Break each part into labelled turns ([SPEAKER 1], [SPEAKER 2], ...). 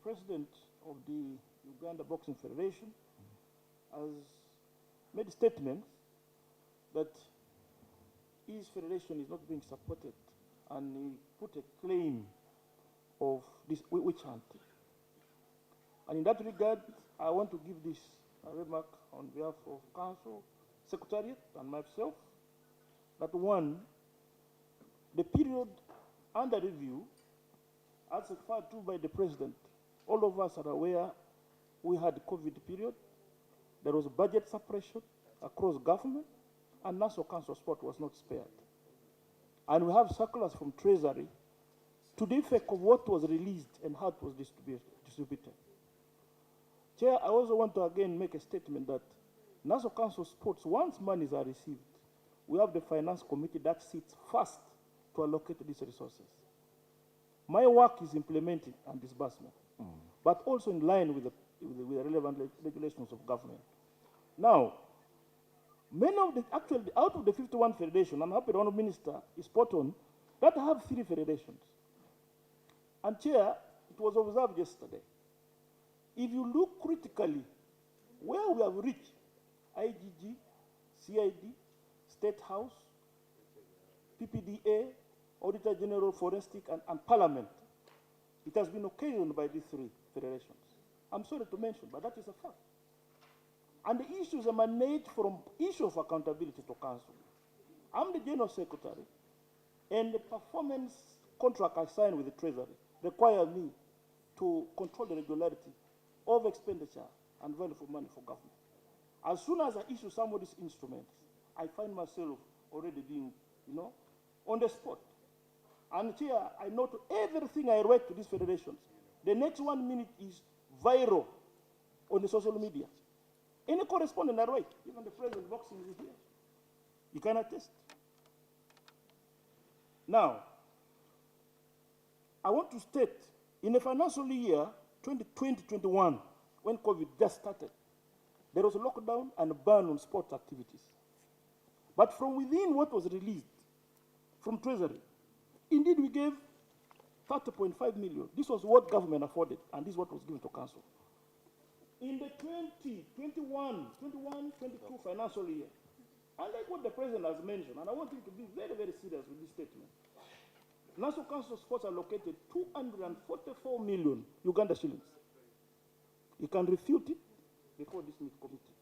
[SPEAKER 1] President of the Uganda Boxing Federation has made statements that his federation is not being supported, and he put a claim of this witch hunt. And in that regard, I want to give this remark on behalf of Council, Secretariat, and myself, that one, the period under review, as referred to by the President, all of us are aware we had COVID period, there was budget suppression across government, and National Council of Sport was not spared. And we have circulars from Treasury to the effect of what was released and how it was distributed. Chair, I also want to again make a statement that National Council of Sports, once monies are received, we have the Finance Committee that sits first to allocate these resources. My work is implementing and disbursement, but also in line with the relevant regulations of government. Now, many of the, actually, out of the 51 federations, I'm happy the Honourable Minister is spot on, that have 3 federations. And Chair, it was observed yesterday, if you look critically where we have reached, IGG, CID, State House, PPDA, Auditor General, Forensic, and Parliament, it has been occasioned by these 3 federations. I'm sorry to mention, but that is a fact. And the issues emanate from issue of accountability to Council. I'm the General Secretary, and the performance contract I signed with the Treasury require me to control the regularity of expenditure and value for money for government. As soon as I issue some of these instruments, I find myself already being, on the spot. And Chair, I note everything I write to these federations, the next 1 minute is viral on the social media. Any correspondent I write, even the President of Boxing is here. You can attest. Now, I want to state, in the financial year 2020-21, when COVID just started, there was a lockdown and a ban on sport activities. But from within what was released from Treasury, indeed we gave 30.5 million. This was what government afforded, and this is what was given to Council. In the 21-22 financial year, unlike what the President has mentioned, and I want him to be very, very serious with this statement, National Council of Sports allocated 244 million Uganda shillings. You can refute it before this committee.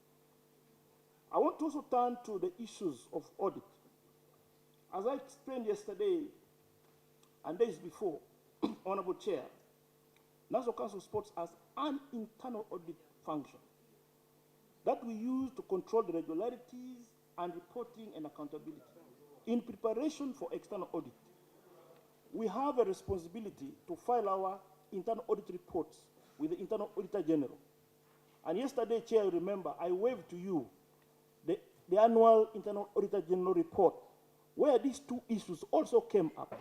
[SPEAKER 1] I want to also turn to the issues of audit. As I explained yesterday and days before, Honorable Chair, National Council of Sports has an internal audit function that we use to control the regularities and reporting and accountability. In preparation for external audit, we have a responsibility to file our internal audit reports with the Internal Auditor General. And yesterday, Chair, remember, I waved to you the annual Internal Auditor General report, where these 2 issues also came up.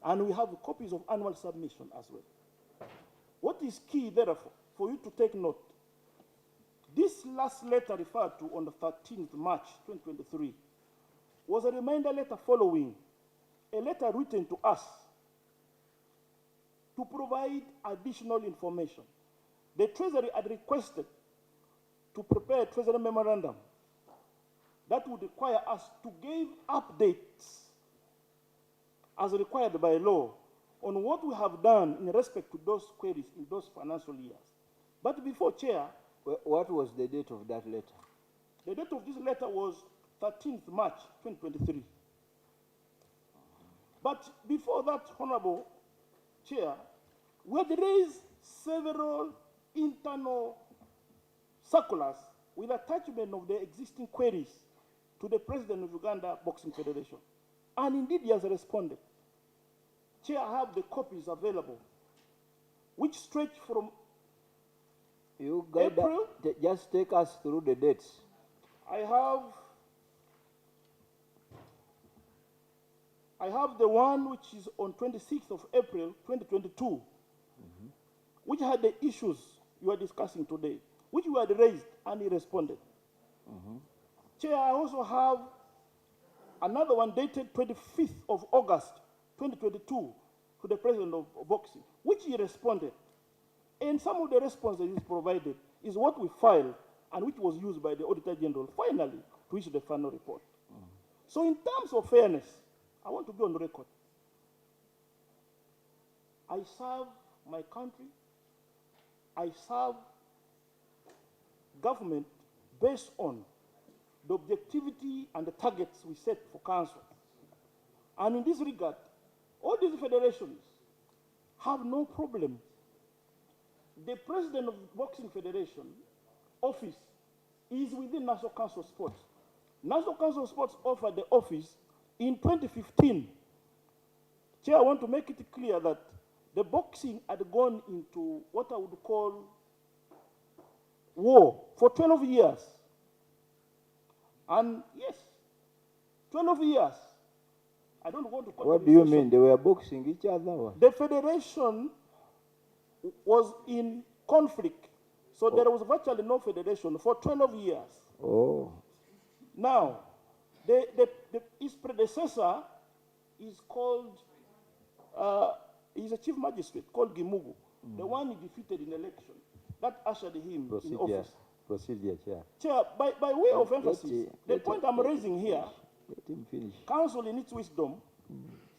[SPEAKER 1] And we have copies of annual submission as well. What is key, therefore, for you to take note, this last letter referred to on the 13th March 2023 was a reminder letter following a letter written to us to provide additional information. The Treasury had requested to prepare a Treasury memorandum that would require us to give updates as required by law on what we have done in respect to those queries in those financial years. But before, Chair,
[SPEAKER 2] what was the date of that letter?
[SPEAKER 1] The date of this letter was 13th March 2023. But before that, Honorable Chair, we had raised several internal circulars with attachment of the existing queries to the President of Uganda Boxing Federation. And indeed, he has responded. Chair, I have the copies available, which stretch from
[SPEAKER 2] you got
[SPEAKER 1] April.
[SPEAKER 2] Just take us through the dates.
[SPEAKER 1] I have the one which is on 26th of April 2022, which had the issues you are discussing today, which we had raised and he responded. Chair, I also have another one dated 25th of August 2022 to the President of Boxing, which he responded. And some of the responses he's provided is what we filed and which was used by the Auditor General finally to issue the final report. So in terms of fairness, I want to be on record. I serve my country. I serve government based on the objectivity and the targets we set for council. And in this regard, all these federations have no problem. The president of Boxing Federation office is within National Council of Sports. National Council of Sports offered the office in 2015. Chair, I want to make it clear that the boxing had gone into what I would call war for 12 years. And yes, 12 years. I don't want to call
[SPEAKER 2] What do you mean? They were boxing each other? Or?
[SPEAKER 1] The federation was in conflict. So there was virtually no federation for 12 years.
[SPEAKER 2] Oh.
[SPEAKER 1] Now, his predecessor is called, he's a chief magistrate called Gimugu, the one he defeated in election. That ushered him in office.
[SPEAKER 2] Procedure, Chair.
[SPEAKER 1] Chair, by way of emphasis, the point I'm raising here,
[SPEAKER 2] let him finish.
[SPEAKER 1] Council in its wisdom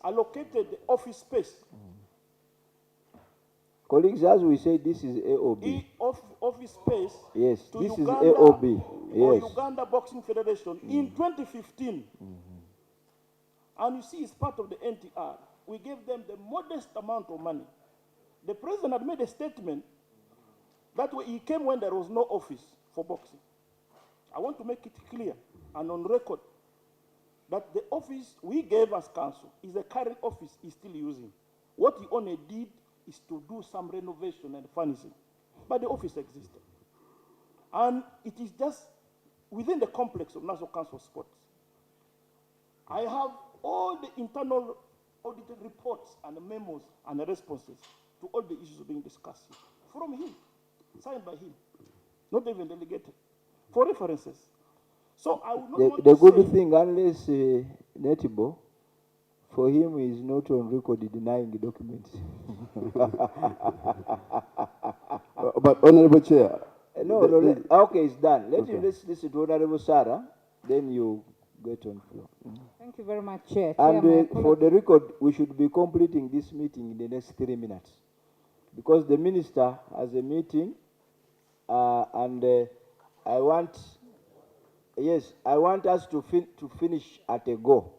[SPEAKER 1] allocated the office space.
[SPEAKER 2] Colleagues, as we say, this is AOB.
[SPEAKER 1] Office space.
[SPEAKER 2] Yes,
[SPEAKER 1] to
[SPEAKER 2] this
[SPEAKER 1] Uganda
[SPEAKER 2] is AOB.
[SPEAKER 1] or
[SPEAKER 2] Yes.
[SPEAKER 1] Uganda Boxing Federation in 2015. And you see, it's part of the NTR. We gave them the modest amount of money. The president had made a statement that he came when there was no office for boxing. I want to make it clear and on record that the office we gave as council is the current office he's still using. What he only did is to do some renovation and furnishing, but the office existed. And it is just within the complex of National Council of Sports. I have all the internal audited reports and the memos and the responses to all the issues being discussed here, from him, signed by him, not even delegated, for references. So I would not want
[SPEAKER 2] The
[SPEAKER 1] to
[SPEAKER 2] good
[SPEAKER 1] say,
[SPEAKER 2] thing, unless Netibo, for him is not on record denying the documents.
[SPEAKER 3] But Honorable Chair.
[SPEAKER 2] No, okay, it's done. Let's listen to Honorable Sarah, then you get on floor.
[SPEAKER 4] Thank you very much, Chair.
[SPEAKER 2] And
[SPEAKER 4] Chair,
[SPEAKER 2] for the record, we should be completing this meeting in the next 3 minutes. Because the minister has a meeting, and I want us to finish at a go.